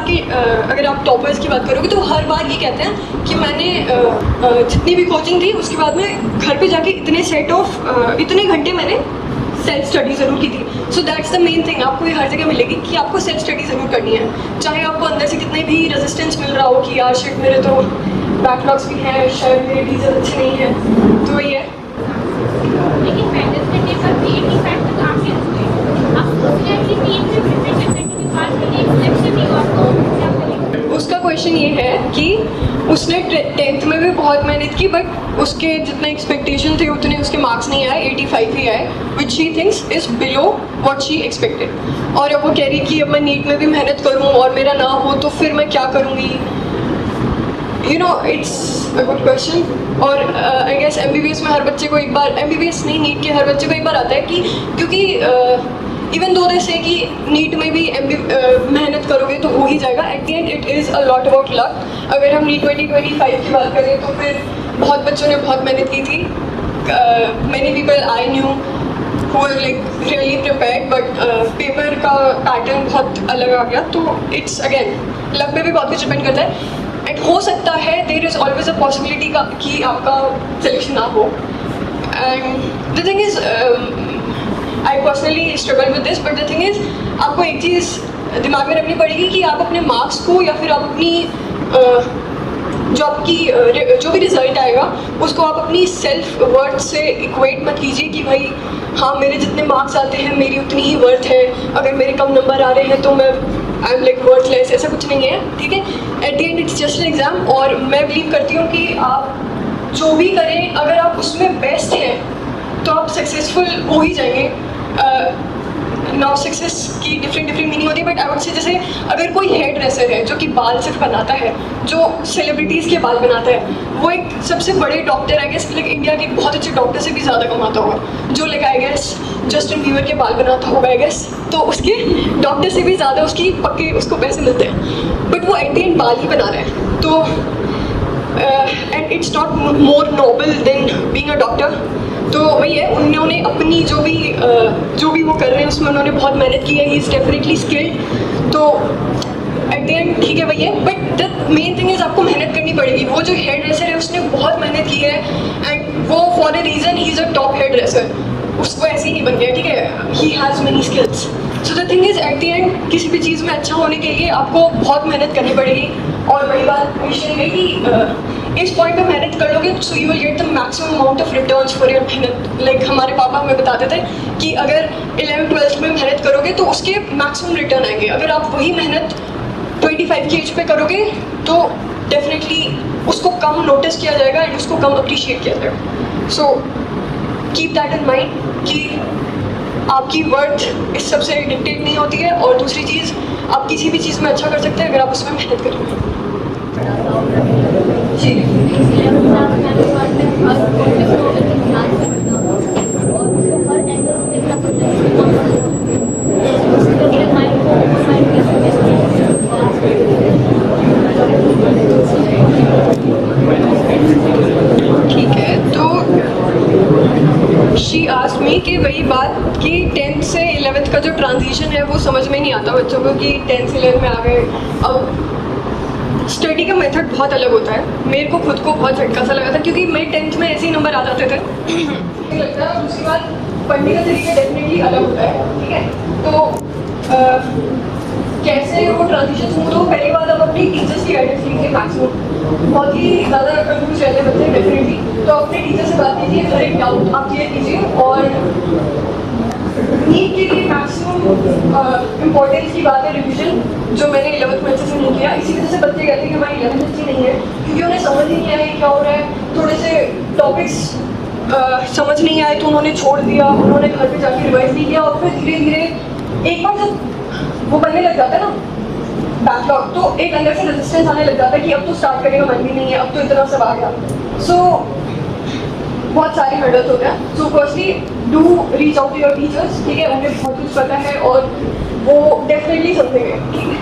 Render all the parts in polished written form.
के अगर आप टॉपर्स की बात करोगे तो हर बार ये कहते हैं कि मैंने जितनी भी कोचिंग थी उसके बाद में घर पे जाके इतने घंटे मैंने सेल्फ स्टडी ज़रूर की थी. So that's the main thing. आपको ये हर जगह मिलेगी कि आपको सेल्फ स्टडी ज़रूर करनी है, चाहे आपको अंदर से कितने भी रेजिस्टेंस मिल रहा हो कि यार शिट मेरे तो बैकलॉग्स भी हैं, शायद मेरे टीचर अच्छे नहीं हैं. तो वही है. लेकिन वेडनेसडे डे पर क्रिएटिव फैक्टर काफी हुए. आप सोचिए कि टीम में प्रिपरेशन करने के बाद भी एक सिलेक्शन नहीं हुआ तो क्या करेंगे? उसका क्वेश्चन ये है कि उसने 10th में भी बहुत मेहनत की बट उसके जितने एक्सपेक्टेशन थे उतने उसके मार्क्स नहीं आए, 85 ही आए, which she thinks is below what she expected. और अब वो कह रही कि अब मैं नीट में भी मेहनत करूँ और मेरा ना हो तो फिर मैं क्या करूँगी. You know it's a good question. और आई गेस MBBS में हर बच्चे को एक बार, MBBS नहीं नीट के हर बच्चे को एक बार आता है कि क्योंकि इवन दो दे से कि नीट में भी मेहनत करोगे तो हो ही जाएगा. Eight the and it is a lot about luck. अगर हम नीट 2025 की बात करें तो फिर बहुत बच्चों ने बहुत मेहनत की थी. Many people I knew who were like really prepared but paper का पैटर्न बहुत अलग आ गया. तो इट्स अगेन लक पे भी बहुत कुछ डिपेंड करता है. एंड हो सकता है there is always a possibility का कि आपका सिलेक्शन ना हो. And the thing is I personally struggle with this but the thing is आपको एक चीज़ दिमाग में रखनी पड़ेगी कि आप अपने मार्क्स को या फिर आप अपनी जो भी रिजल्ट आएगा उसको आप अपनी सेल्फ वर्थ से इक्वेट मत कीजिए कि भाई हाँ मेरे जितने मार्क्स आते हैं मेरी उतनी ही वर्थ है, अगर मेरे कम नंबर आ रहे हैं तो मैं आई एम लाइक वर्थलेस. ऐसा कुछ नहीं है, ठीक है. Eight the and it's just an exam. और मैं बिलीव करती हूँ कि आप जो भी करें अगर आप उसमें बेस्ट हैं तो आप सक्सेसफुल हो ही जाएंगे. नाउ सक्सेस की डिफरेंट मीनिंग होती है बट आई वुड से जैसे अगर कोई हेयर ड्रेसर है जो कि बाल सिर्फ बनाता है, जो सेलिब्रिटीज़ के बाल बनाता है, वो एक सबसे बड़े doctor I guess like India के एक बहुत अच्छे डॉक्टर से भी ज़्यादा कमाता होगा, जो like I guess Justin Bieber के बाल बनाता होगा आई गेस. तो उसके डॉक्टर से भी ज़्यादा उसकी पक्के उसको पैसे मिलते हैं बट वो एट द एंड बाल ही बना रहे हैं. तो and it's not more noble than being a doctor. तो वही है, उन्होंने अपनी जो भी वो कर रहे हैं उसमें उन्होंने बहुत मेहनत की है. He is definitely skilled. तो एट द एंड ठीक है वही है but the main thing is आपको मेहनत करनी पड़ेगी. वो जो हेयर ड्रेसर है उसने बहुत मेहनत की है एंड वो for a reason he is a top hairdresser. उसको ऐसे ही नहीं बन गया, ठीक है. He has many skills. So the thing is at the end किसी भी चीज़ में अच्छा होने के लिए आपको बहुत मेहनत करनी पड़ेगी. और वही बात क्वेश्चन है कि इस पॉइंट पे मेहनत कर लोगे so you will get the maximum amount of returns for your मेहनत. लाइक हमारे पापा हमें बताते थे कि अगर 11th-12th में मेहनत करोगे तो उसके मैक्सिमम रिटर्न आएंगे. अगर आप वही मेहनत 25 की एज पे करोगे तो डेफिनेटली उसको कम नोटिस किया जाएगा एंड उसको कम अप्रिशिएट किया जाएगा. So keep that in mind कि आपकी वर्थ इस सबसे डिक्टेट नहीं होती है. और दूसरी चीज़ आप किसी भी चीज़ में अच्छा कर सकते हैं अगर आप उसमें मेहनत करेंगे. जी ठीक है. तो शी आस्क्ड मी कि वही बात कि 10th से 11th का जो ट्रांजिशन है वो समझ में नहीं आता बच्चों को कि 10th से 11th में आ गए. अब स्टडी का मेथड बहुत अलग होता है. मेरे को खुद को बहुत झटका सा लगा था क्योंकि मेरे 10th में ऐसे ही नंबर आ जाते थे. लगता है दूसरी बात पढ़ने का तरीका डेफिनेटली अलग होता है, ठीक है. तो कैसे वो ट्रांजिशन स्मूथ हो, पहली बात आप अपनी टीचर्स की गाइडेंस लीजिए. मैक्सिमम बहुत ही ज़्यादा कंफ्यूज रहते हैं बच्चे डेफिनेटली. तो अपने टीचर से बात कीजिए, हर एक डाउट आप क्लियर कीजिए. और नीट के लिए मैक्सिमम इम्पोर्टेंस की बात है रिविजन, जो मैंने 11th में अच्छे से नहीं किया. इसी वजह से बच्चे कहते हैं कि हमारी 11th अच्छी नहीं है क्योंकि उन्हें समझ ही नहीं आया क्या हो रहा है. थोड़े से टॉपिक्स समझ नहीं आए तो उन्होंने छोड़ दिया, उन्होंने घर पे जाके रिवाइज नहीं किया. और फिर धीरे धीरे एक बार जब वो बनने लग जाता है ना बैकलॉग, तो एक अंदर से रेजिस्टेंस आने लग जाता है कि अब तो स्टार्ट करने का मन भी नहीं है, अब तो इतना सब आ गया. सो बहुत सारे हर्डल्स होते हैं. So firstly do reach out to your teachers, ठीक है. उन्हें बहुत कुछ पता है और वो डेफिनेटली समझेंगे, ठीक है.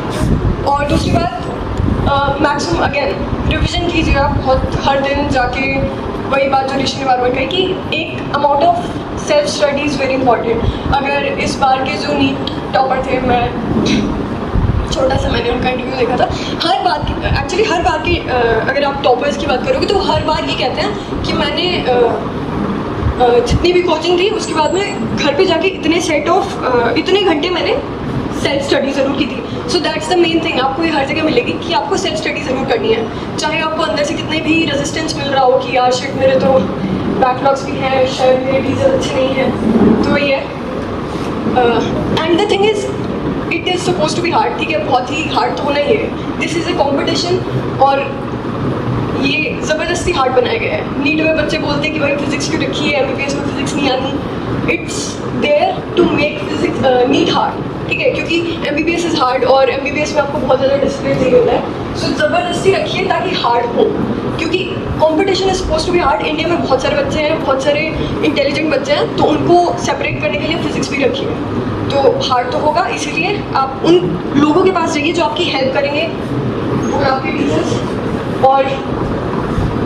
और दूसरी बात मैक्सिमम अगेन रिविजन कीजिए आप बहुत. हर दिन जाके वही बात जो ऋषि ने बार बार कही कि एक amount of self study is very important. अगर इस बार के जो नीट टॉपर थे, मैं छोटा सा मैंने उनका इंटरव्यू देखा था। हर बात की एक्चुअली हर बार की अगर आप टॉपर्स की बात करोगे तो हर बार ये कहते हैं कि मैंने जितनी भी कोचिंग थी उसके बाद में घर पे जाके इतने घंटे मैंने सेल्फ स्टडी ज़रूर की थी। So that's the main thing, आपको ये हर जगह मिलेगी कि आपको सेल्फ स्टडी ज़रूर करनी है, चाहे आपको अंदर से कितने भी रेजिस्टेंस मिल रहा हो कि यार शिट मेरे तो बैकलॉग्स भी हैं, शायद मेरे डीजल अच्छे नहीं हैं, तो वही है। And the thing is it is suppose to be hard, ठीक है, बहुत ही हार्ड तो होना ही है, दिस इज़ अ कॉम्पिटिशन और ये ज़बरदस्ती हार्ड बनाया गया है। नीट में बच्चे बोलते हैं कि भाई फिजिक्स क्यों रखी है, MBBS में फिजिक्स नहीं आनी, it's there to make physics NEET hard, ठीक है, क्योंकि MBBS इज़ हार्ड और MBBS में आपको बहुत ज़्यादा डिसिप्लिन चाहिए होता है। सो ज़बरदस्ती रखिए ताकि हार्ड हो, क्योंकि competition is suppose to be hard. India में बहुत सारे बच्चे हैं, बहुत सारे इंटेलिजेंट बच्चे हैं, तो उनको सेपरेट करने के लिए फिजिक्स भी रखिए, तो हार्ड तो होगा। इसीलिए आप उन लोगों के पास जाइए जो आपकी हेल्प करेंगे, वो आपके टीचर्स, और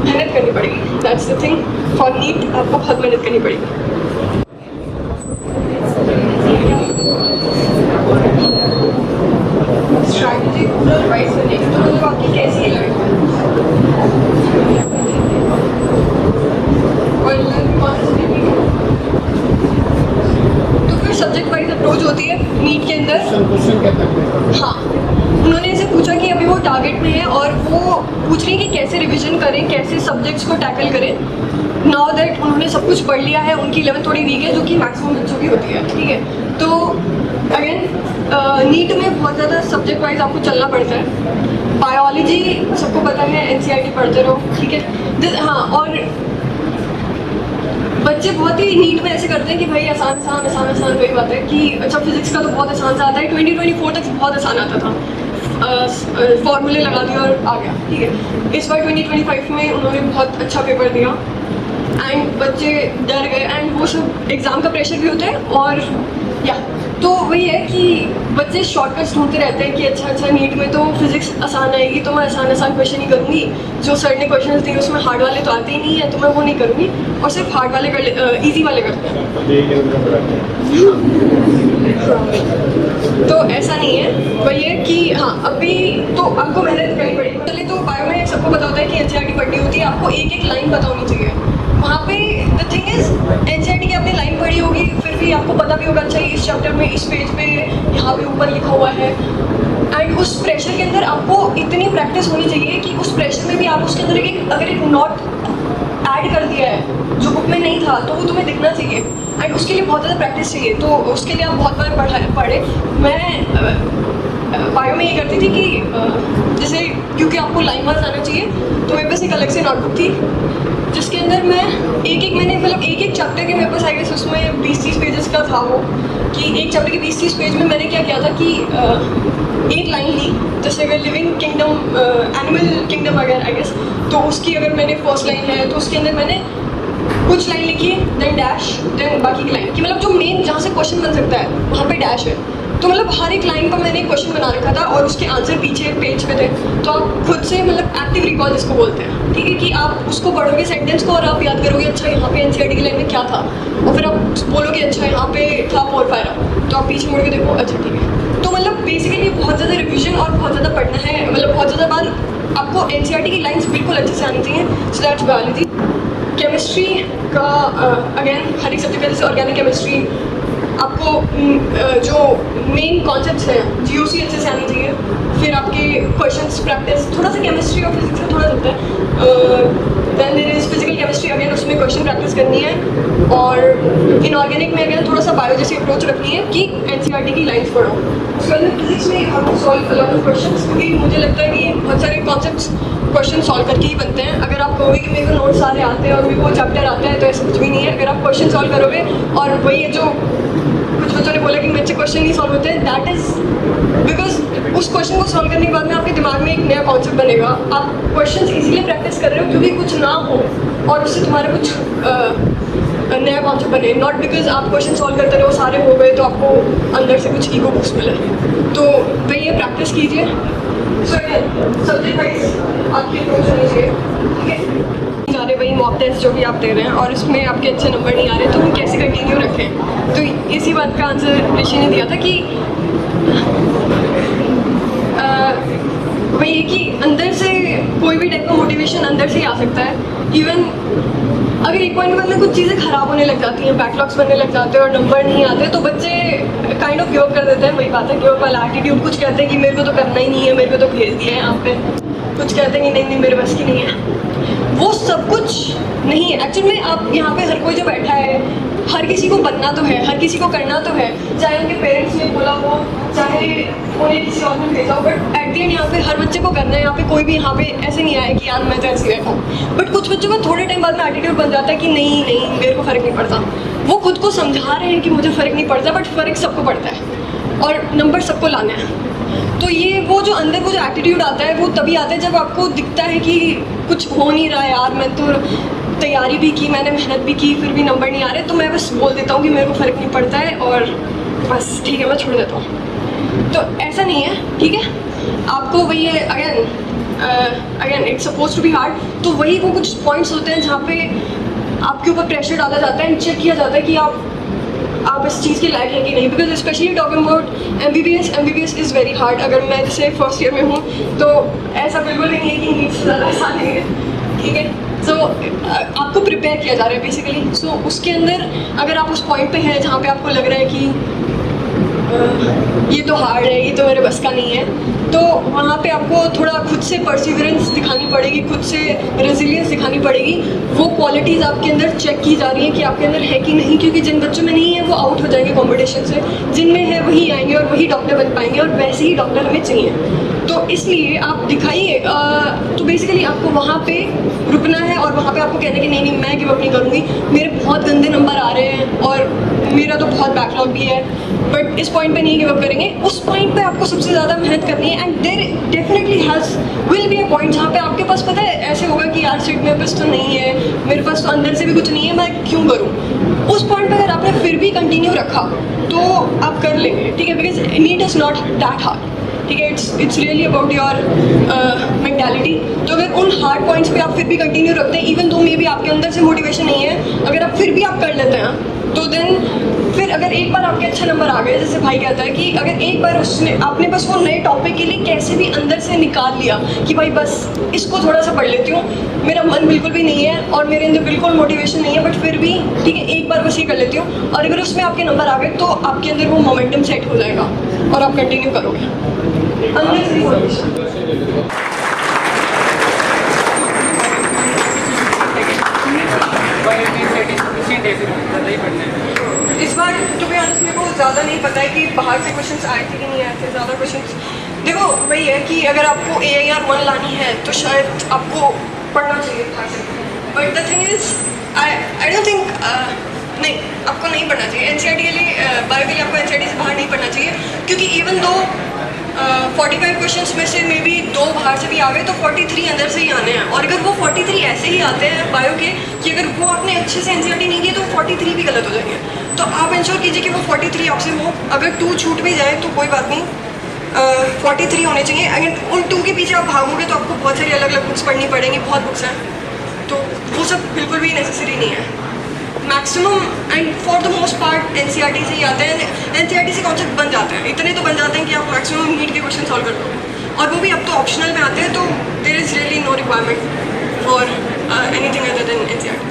मेहनत करनी पड़ेगी। That's the thing, for NEET आपको बहुत मेहनत करनी पड़ेगी। स्ट्रैटेजी पूरा रिवाइज करने की तो मतलब आपकी कैसी है लाइफ में, और तो फिर सब्जेक्ट वाइज अप्रोच होती है नीट के अंदर। हाँ, उन्होंने ऐसे पूछा कि अभी वो टारगेट में है और वो पूछ रही है कि कैसे रिवीजन करें, कैसे सब्जेक्ट्स को टैकल करें। नाउ दैट उन्होंने सब कुछ पढ़ लिया है, उनकी 11 थोड़ी वीक है, जो कि मैक्सिमम बच्चों की होती है, ठीक है। तो अगेन नीट में बहुत ज़्यादा सब्जेक्ट वाइज आपको चलना पड़ता है। बायोलॉजी सबको पता है, NCERT पढ़ते रहो, ठीक है। हाँ, और बच्चे बहुत ही नीट में ऐसे करते हैं कि भाई आसान वही बात है कि अच्छा फिजिक्स का तो बहुत आसान सा आता है, 2024 तक बहुत आसान आता था, फॉर्मूले लगा दिया और आ गया, ठीक है। इस बार 2025 में उन्होंने बहुत अच्छा पेपर दिया एंड बच्चे डर गए, एंड वो सब एग्ज़ाम का प्रेशर भी होता है। और या तो वही है कि बच्चे शॉर्टकट्स ढूंढते रहते हैं कि अच्छा नीट में तो फिजिक्स आसान आएगी तो मैं आसान क्वेश्चन ही करूँगी, जो सर ने क्वेश्चन दिए उसमें हार्ड वाले तो आते ही नहीं है तो मैं वो नहीं करूँगी, और सिर्फ हार्ड वाले ईजी वाले करते हैं। तो ऐसा नहीं है, वही है कि हाँ अभी तो आपको मेहनत करनी पड़ेगी। चलिए, तो बायो में सबको पता होता है कि NCERT पढ़नी होती है, आपको एक लाइन पता होनी चाहिए। वहाँ पे द थिंग इज NCERT की आपने लाइन पढ़ी होगी, फिर भी आपको पता भी होगा अच्छा इस चैप्टर में इस पेज पे यहाँ पे ऊपर लिखा हुआ है, एंड उस प्रेशर के अंदर आपको इतनी प्रैक्टिस होनी चाहिए कि उस प्रेशर में भी आप उसके अंदर अगर एक नोट ऐड कर दिया है जो बुक में नहीं था तो वो तुम्हें दिखना चाहिए, एंड उसके लिए बहुत ज़्यादा प्रैक्टिस चाहिए। तो उसके लिए आप बहुत बार पढ़े। मैं बायो में ये करती थी कि जैसे क्योंकि आपको लाइन वाइज आना चाहिए, तो मेरे पास एक अलग से नोटबुक थी जिसके अंदर मैं एक चैप्टर के मेरे पास आई गेस उसमें 20-30 पेजेस का था वो, कि एक चैप्टर के 20-30 पेज में मैंने क्या किया था कि एक लाइन ली, जैसे अगर लिविंग किंगडम, एनिमल किंगडम अगर आई गेस, तो उसकी अगर मैंने फर्स्ट लाइन है तो उसके अंदर मैंने कुछ लाइन लिखी, देन डैश, देन बाकी की लाइन, कि मतलब जो मेन जहाँ से क्वेश्चन बन सकता है वहाँ पे डैश है। तो मतलब हर एक लाइन का मैंने क्वेश्चन बना रखा था और उसके आंसर पीछे पेज पे थे। तो आप खुद से मतलब एक्टिव रिकॉल जिसको बोलते हैं, ठीक है, कि आप उसको पढ़ोगे सेंटेंस को और आप याद करोगे अच्छा यहाँ पे NCERT की लाइन में क्या था, और फिर आप बोलोगे अच्छा यहाँ पे था पोरफायरा, तो आप पीछे मुड़ के देखो अच्छा ठीक है। तो मतलब बेसिकली बहुत ज़्यादा रिविजन और बहुत ज़्यादा पढ़ना है, मतलब बहुत ज़्यादा बार आपको NCERT की लाइन्स बिल्कुल अच्छे से आनी चाहिए। So that's biology. केमिस्ट्री का अगेन हर एक सब्जेक्ट का, जैसे ऑर्गेनिक केमिस्ट्री आपको जो मेन कॉन्सेप्ट्स हैं GOC अच्छे से आनी चाहिए, फिर आपके क्वेश्चंस प्रैक्टिस, थोड़ा सा केमिस्ट्री और फिजिक्स का थोड़ा होता है। Then there is physical chemistry, again उसमें क्वेश्चन प्रैक्टिस करनी है, और इनऑर्गेनिक में अगेन थोड़ा सा बायो जैसी अप्रोच रखनी है कि NCERT की लाइन्स पढ़ो। उसके बाद फिजिक्स में हम सॉल्व लॉट ऑफ क्वेश्चंस, क्योंकि मुझे लगता है कि बहुत सारे कॉन्सेप्ट्स क्वेश्चन सॉल्व करके ही बनते हैं। अगर आप कहोगे कि मेरे को नोट्स सारे आते हैं और मेरे को चैप्टर आता है, तो ऐसा कुछ भी नहीं है। अगर आप क्वेश्चन सॉल्व करोगे, और वही है जो कुछ बच्चों ने बोला कि मेरे से क्वेश्चन नहीं सॉल्व होते हैं, दैट इज़ बिकॉज उस क्वेश्चन को सॉल्व करने के बाद में आपके दिमाग में एक नया कॉन्सेप्ट बनेगा। आप क्वेश्चन इजीली प्रैक्टिस कर रहे हो क्योंकि कुछ ना हो और उससे तुम्हारा कुछ नया कॉन्सेप्ट बने, नॉट बिकॉज आप क्वेश्चन सॉल्व करते रहो सारे हो गए तो आपको अंदर से कुछ ईगो बूस्ट मिले। तो वही है, प्रैक्टिस कीजिए। सब्जेक्ट वाइज आपकी अप्रोच होनी चाहिए, ठीक है। जा रहे वही मॉक टेस्ट जो भी आप दे रहे हैं और उसमें आपके अच्छे नंबर नहीं आ रहे, तो हम कैसे कंटिन्यू रखें। तो इसी बात का आंसर ऋषि ने दिया था कि वही है कि अंदर से कोई भी टाइप का मोटिवेशन अंदर से ही आ सकता है। इवन अगर एक पॉइंट के बाद में कुछ चीज़ें खराब होने लग जाती हैं, बैकलॉग्स बनने लग जाते हैं और नंबर नहीं आते, तो बच्चे काइंड ऑफ गिव अप कर देते हैं। वही बात है, गिव अप वाला एटीट्यूड। कुछ कहते हैं कि मेरे को तो करना ही नहीं है, मेरे को तो भेज दिया है यहाँ पे। कुछ कहते हैं कि नहीं नहीं मेरे बस की नहीं है। वो सब कुछ नहीं है एक्चुअल में। आप यहाँ पे हर कोई जो बैठा है, हर किसी को बनना तो है, हर किसी को करना तो है, चाहे उनके पेरेंट्स ने बोला हो, चाहे उन्हें किसी और ने भेजा हो, बट एट द एंड यहाँ पे हर बच्चे को करना है। यहाँ पे कोई भी यहाँ पे ऐसे नहीं आया कि यार मैं तो ऐसे बैठा हूँ। बट कुछ बच्चों का थोड़े टाइम बाद में एटीट्यूड बन जाता है कि नहीं नहीं मेरे को फ़र्क नहीं पड़ता। वो खुद को समझा रहे हैं कि मुझे फ़र्क नहीं पड़ता, बट फ़र्क सबको पड़ता है और नंबर सबको लाना है। तो ये वो जो अंदर वो जो एटीट्यूड आता है वो तभी आता है जब आपको दिखता है कि कुछ हो नहीं रहा यार, मैं तो तैयारी भी की, मैंने मेहनत भी की, फिर भी नंबर नहीं आ रहे, तो मैं बस बोल देता हूँ कि मेरे को फ़र्क नहीं पड़ता है और बस ठीक है मैं छोड़ देता हूँ। तो ऐसा नहीं है, ठीक है। आपको वही है again it's suppose to be hard. तो वही वो कुछ पॉइंट्स होते हैं जहाँ पे आपके ऊपर प्रेशर डाला जाता है, चेक किया जाता है कि आप इस चीज़ के लायक हैं कि नहीं। Because specially talking about MBBS is very hard. अगर मैं जैसे फर्स्ट ईयर में हूँ तो ऐसा बिल्कुल नहीं है कि नीट से ज़्यादा आसान नहीं है, ठीक है। सो आपको प्रिपेयर किया जा रहा है बेसिकली। सो उसके अंदर अगर आप उस पॉइंट पे हैं जहाँ पे आपको लग रहा है कि ये तो हार्ड है, ये तो मेरे बस का नहीं है, तो वहाँ पे आपको थोड़ा खुद से परसिवरेंस दिखानी पड़ेगी, खुद से रेजिलियंस दिखानी पड़ेगी। वो क्वालिटीज़ आपके अंदर चेक की जा रही हैं कि आपके अंदर है कि नहीं, क्योंकि जिन बच्चों में नहीं है वो आउट हो जाएंगे कंपटीशन से, जिनमें है वही आएंगे और वही डॉक्टर बन पाएंगे, और वैसे ही डॉक्टर हमें चाहिए। तो इसलिए आप दिखाइए। तो बेसिकली आपको वहाँ पे रुकना है और वहाँ पे आपको कहना है कि नहीं नहीं मैं गिव अप नहीं करूँगी, मेरे बहुत गंदे नंबर आ रहे हैं और मेरा तो बहुत बैकलॉग भी है, बट इस पॉइंट पे नहीं गिव अप करेंगे। उस पॉइंट पे आपको सबसे ज़्यादा मेहनत करनी है। And there definitely will be a point जहाँ पे आपके पास पता है ऐसे होगा कि यार सीट मेरे पास तो नहीं है, मेरे पास तो अंदर से भी कुछ नहीं है, मैं क्यों करूँ। उस पॉइंट पे अगर आपने फिर भी कंटिन्यू रखा तो आप कर लेंगे, ठीक है। Because NEET is not that hard, ठीक है। It's really about your mentality. तो अगर उन हार्ड पॉइंट्स पे आप फिर भी कंटिन्यू रखते हैं, इवन दो मे भी आपके अंदर से मोटिवेशन नहीं है, अगर आप फिर भी आप कर लेते हैं, तो देन फिर अगर एक बार आपके अच्छा नंबर आ गए, जैसे भाई कहता है कि अगर एक बार आपने बस वो नए टॉपिक के लिए कैसे भी अंदर से निकाल लिया कि भाई बस इसको थोड़ा सा पढ़ लेती हूँ, मेरा मन बिल्कुल भी नहीं है और मेरे अंदर बिल्कुल मोटिवेशन नहीं है, बट फिर भी ठीक है एक बार बस ये कर लेती हूँ, और अगर उसमें आपके नंबर आ गए तो आपके अंदर वो मोमेंटम सेट हो जाएगा और आप कंटिन्यू करोगे अंदर से मोटिवेशन। इस बार तो भी ऑनेस्ट मेरे को ज़्यादा नहीं पता है कि बाहर से क्वेश्चंस आए थे कि नहीं आए थे। ज़्यादा क्वेश्चंस देखो वही है कि अगर आपको AIR 1 लानी है तो शायद आपको पढ़ना चाहिए था, but the thing is I don't think नहीं आपको नहीं पढ़ना चाहिए। NCERT के लिए बायो के लिए आपको NCERT से बाहर नहीं पढ़ना चाहिए, क्योंकि इवन दो 45 क्वेश्चंस में से मे बी 2 बाहर से भी आ गए तो 43 अंदर से ही आने हैं। और अगर वो 43 ऐसे ही आते हैं बायो के कि अगर वो आपने अच्छे से NCERT नहीं किए तो 43 भी गलत हो जाएंगे। तो आप इंश्योर कीजिए कि वो 43 आपसे हो। अगर 2 छूट भी जाए तो कोई बात नहीं, 43 होने चाहिए। अगर उन 2 के पीछे आप भागोगे तो आपको बहुत सारी अलग अलग बुक्स पढ़नी पड़ेंगी, बहुत बुक्स हैं, तो वो सब बिल्कुल भी नेसेसरी नहीं है। Maximum and for the most part NCERT से ही आते हैं। NCERT से कॉन्सेप्ट बन जाते हैं, इतने तो बन जाते हैं कि आप मैक्सिमम नीट के क्वेश्चन सॉल्व कर दोगे, और वो भी अब तो ऑप्शनल में आते हैं, तो there is really no requirement for anything other than NCERT।